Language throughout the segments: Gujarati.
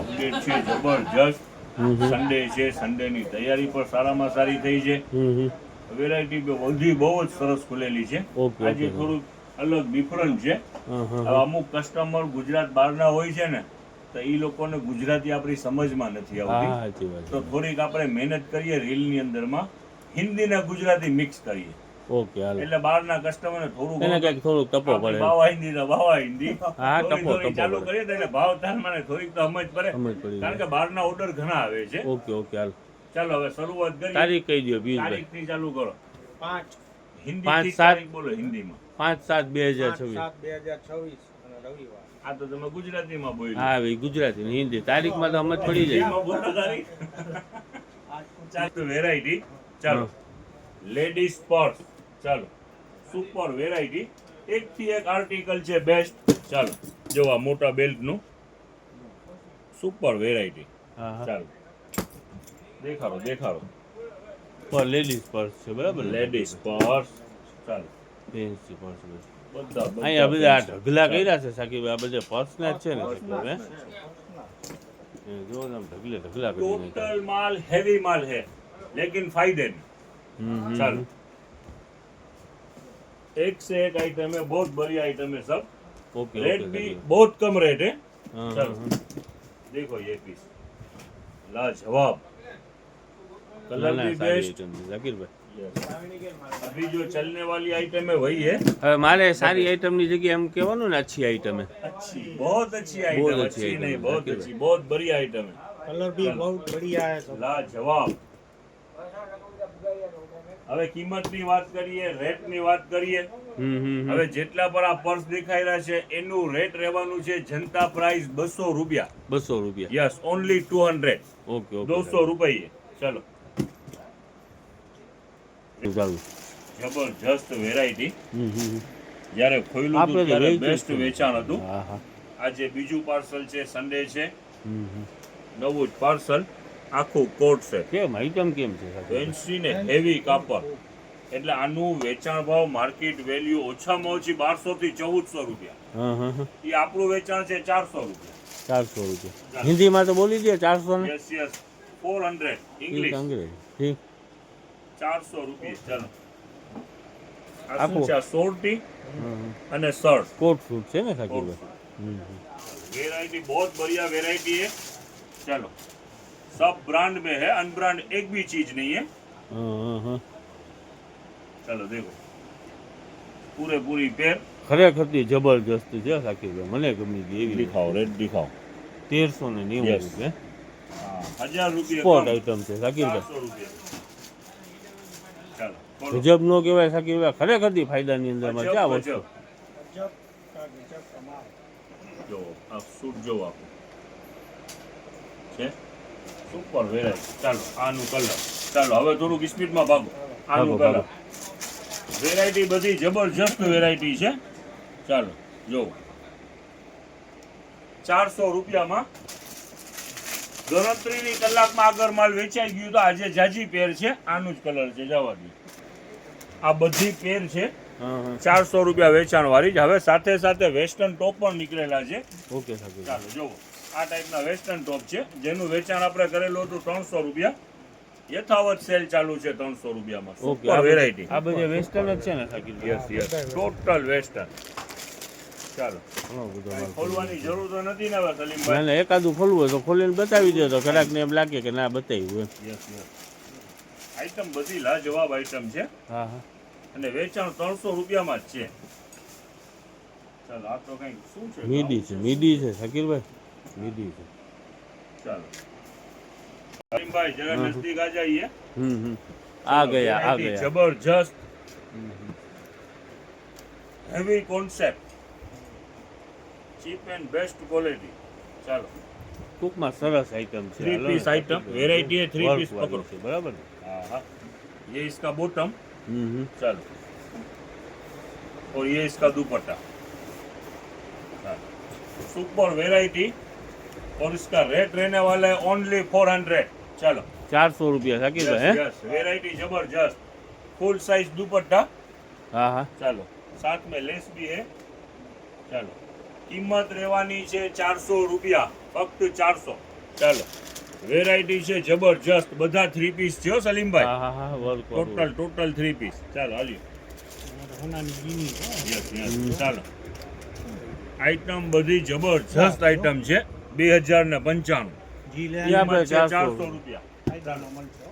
અપડેટ છે જબરજસ્ત. સન્ડે છે, સન્ડેની તૈયારી પણ સારામાં સારી થઈ છે. વેરાયટી બધી બહુ જ સરસ ખુલેલી છે. આજે થોડુંક અલગ ડિફરન્ટ છે. હવે અમુક કસ્ટમર ગુજરાત બહારના હોય છે ને, તો એ લોકોને ગુજરાતી આપણી સમજમાં નથી આવતી, તો થોડીક આપણે મહેનત કરીએ રીલની અંદરમાં હિન્દી ને ગુજરાતી મિક્સ કરીએ. ઓકે હાલો, એટલે બહારના કસ્ટમરને થોડું એને કંઈક થોડુંક ટપો પડે. બાવા હિન્દી તો બાવા હિન્દી હા, થોડી ટપો થોડી ટપો ચાલુ પડે. કરીએ તો એટલે ભાવ તાન મને થોડીક તો સમજ પડે, સમજ પડી કારણ જાય. કે બહારના ઓર્ડર ઘણા આવે છે. ઓકે ઓકે હાલો, ચાલો હવે શરૂઆત કરીએ. તારીખ કહી દો પિયુષભાઈ. તારીખથી ચાલુ કરો. 5 હિન્દી 5, થી 7 તારીખ બોલો હિન્દીમાં. 5/7/2026. 7/2026 અને રવિવાર. આ તો તમે ગુજરાતીમાં બોલ્યું. હા ભાઈ, ગુજરાતી ને હિન્દી તારીખમાં તો સમજ પડી જાય. હિન્દીમાં બોલો તારીખ. ચાલો વેરાયટી. ચાલો લેડીઝ પર્સ. ચાલો સુપર વેરાયટી, એકથી એક આર્ટિકલ છે બેસ્ટ. ચાલો જો આ મોટા બેલ્ટનું સુપર વેરાયટી. હા હા, ચાલો દેખાડો દેખાડો. પર લેડીઝ પર્સ છે બરાબર. Ladies purse. ચાલો ફેન્સી પર્સ બધા અહીંયા બધા ઢગલા કર્યા છે સાકીભાઈ. આ બધા પર્સના જ છે ને સાકીભાઈ? જો તમે ઢગલે ઢગલા કરી टोटल माल हैवी माल है लेकिन फायदे में. चलो एक से एक आइटम है, बहुत बढ़िया आइटम है सब. ओके रेट ओके भी बहुत कम रेट है. हाँ, चलो देखो ये पीस लाजवाब, कलर भी बेस्ट. જાકીરભાઈ, अभी जो चलने वाली आइटम है वही है. હવે મારે સારી આઈટમની જગ્યાએ એમ કહેવાનું ને अच्छी आइटम है. अच्छी, बहुत अच्छी आइटम. बहुत अच्छी अच्छी item नहीं, है, बहुत जाकिर अच्छी, बहुत बढ़िया आइटम है. कलर भी बहुत बढ़िया है सब. લાજવાબ. હવે કિંમતની વાત કરીએ, રેટની વાત કરીએ. હવે જેટલા પણ આ પર્સ દેખાઈ રહ્યા છે એનું રેટ રહેવાનું છે જનતા પ્રાઇસ 200 રૂપિયા. 200 રૂપિયા. Yes, only 200. ઓકે ઓકે 200 રૂપિયે. ચલો ચાલુ. જબરજસ્ત વેરાયટી. જ્યારે ખોયલું આપણે હતું તો ત્યારે વેચી બેસ્ટ જ છે. વેચાણ હતું. હા હા. આજે બીજું પાર્સલ છે, સન્ડે છે, નવું જ પાર્સલ, આખું કોટ છે. કેમ આઈટમ કેમ છે સાકીભાઈ? ફેન્સી ને હેવી કાપડ. એટલે આનું વેચાણ ભાવ માર્કેટ વેલ્યુ ઓછામાં ઓછી 1200 થી 1400 રૂપિયા. હા હા હા, એ આપણું વેચાણ છે 400 રૂપિયા. 400 રૂપિયા. હિન્દીમાં તો બોલી દે 400 ને. યસ યસ, 400 ઠીક ઇંગ્લિશ. અંગ્રેજી ઠીક. 400 રૂપિયા. ચાલો આ આપો. શું છે? આ સોરટી અને શર્ટ. કોટ સૂટ છે ને સાકીભાઈ? वेराइटी बहुत बढ़िया वेराइटी है. चलो सब ब्रांड में है, अनब्रांड एक भी चीज नहीं है. હા હા, चलो देखो पूरी पेर. ખરેખર જબરજસ્ત છે સાકીભાઈ, મને ગમી ગઈ એવી. दिखाओ रेट दिखाओ. 1390 Yes. રૂપિયા. 1000 रुपये સ્પોટ कम, આઈટમ છે સાકીભાઈ. 400 रुपये. चलो बोलो. ગજબ નો કહેવાય સાકીભાઈ, ખરેખર ફાયદાની અંદરમાં છે આ गजब, વસ્તુ. गजब. गजब का गजब कमाल. જો આ સૂટ જો આપો છે સુપર વેરાયટી. ચાલો આનું કલર. ચાલો હવે થોડુંક સ્પીડમાં ભાગો. આનું ભાગો, કલર. વેરાયટી બધી જબરજસ્ત વેરાયટી છે. ચાલો જો 400 રૂપિયામાં ગણતરીની કલાકમાં આગળ માલ વેચાઈ ગયું. તો આજે જાજી પેર છે, આનું જ કલર છે, જવા દો. આ બધી પેર છે હા હા, 400 રૂપિયા વેચાણ વાળી જ. હવે સાથે સાથે વેસ્ટર્ન ટોપ પણ નીકળેલા છે. ઓકે સાકીભાઈ. ચાલો જુઓ આ ટાઈપના વેસ્ટર્ન ટોપ છે જેનું વેચાણ આપણે કરેલું હતું 300 રૂપિયા. યથાવત સેલ ચાલુ છે 300 રૂપિયામાં. Okay, super variety. આ બધે વેસ્ટર્ન જ છે ને સાકીભાઈ? Yes yes, total western. ચાલો ઘણો બધો માલ. ખોલવાની જરૂર તો નથી ને હવે ના સલીમભાઈ? ના, એકાદું ખોલવું હોય તો ખોલીને બતાવી દે તો ઘરાકને એમ લાગે કે ના બતાવ્યું એમ. યસ યસ, આઈટમ બધી લાજવાબ આઈટમ છે હા હા, અને વેચાણ 300 રૂપિયામાં જ છે. ચાલો આ તો કઈ શું છે? મીડી છે, મીડી છે સાકીરભાઈ, મીડી છે. ચાલો સલીમભાઈ જરા નજદીક આ જાઈએ. આ ગયા આ ગયા. જબરજસ્ત heavy concept, cheap and best quality. ચાલો ટૂંકમાં સરસ આઈટમ છે. 3 पीस आइटम वेराइटी है, 3 पीस વર્ક पकड़ो. છે બરાબર ને? हाँ हाँ, ये इसका बॉटम. चलो और ये इसका दुपट्टा. सुपर वेराइटी और इसका रेट रहने वाला है ओनली 400. चलो 400 રૂપિયા સાકીરભાઈ. હે यस, वेराइटी जबरदस्त, फुल साइज दुपट्टा. હા હા, चलो साथ में लेस भी है. चलो कीमत રહેવાની છે 400 રૂપિયા, ફક્ત 400. ચાલો વેરાયટી છે જબરજસ્ત, બધા 3 પીસ છે હો સલીમભાઈ, હા હા હા વર્ક ટોટલ 3 પીસ. ચાલો હાલ્યો. હોનાની ગીની છે. યસ ચાલો આઈટમ બધી જબરજસ્ત આઈટમ છે. 2095 જી લે યા. આપણે 400 રૂપિયા. ફાયદાનો મળશે હો.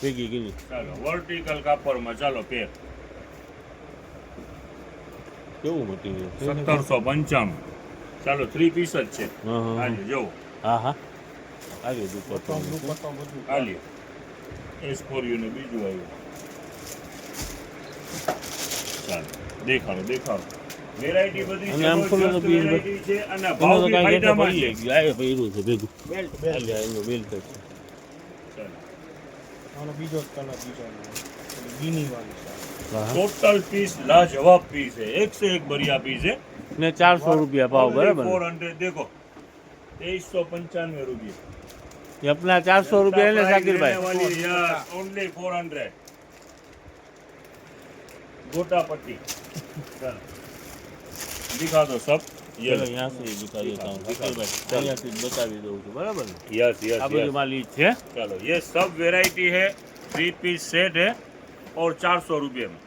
ભેગી ગીની ચાલો વર્ટિકલ કાપડમાં ચાલો પેર કેવું મટીરિયલ 1795. ચાલો 3 પીસ જ છે. હા હા હાલ્યો જોવો હા હા આવ્યો દુપટ્ટો દુપટ્ટો બધું. હાલ્યો. એસ ફોર યુ ને બીજું આવ્યું. ચાલો દેખાડો વેરાયટી બધી અને આમ ખોલો તો જબરજસ્ત બી વેરાયટી છે અને એનો ભાવ તો બી કાંઈ એટલે ફાયદામાં પડી છે. ગયું આ પહેર્યું છે ભેગું બેલ્ટ એટલે એનો બેલ્ટ જ છે ચાલો. આનો બીજો કલર બીજો ગીની વાળી છે. હા હા. ટોટલ પીસ લાજવાબ પીસ છે, એક સે એક बढ़िया पीस है. ને 400 રૂપિયા ભાવ બરાબર ને? 400 देखो 2395 रुपये. ये अपना 400 रुपया है ना शाकिर रहने भाई? वाली यार ओनली 400. गोटा पट्टी. चलो दिखा दो सब. ये चलो यहाँ से दिखा देता हूँ शाकिर भाई, यहाँ से बताવી દઉં છું બરાબર ને? यस यस આ બધું માલ ઈ જ છે. चलो ये सब वेराइटी है, 3 पीस सेट है और 400 रुपये में.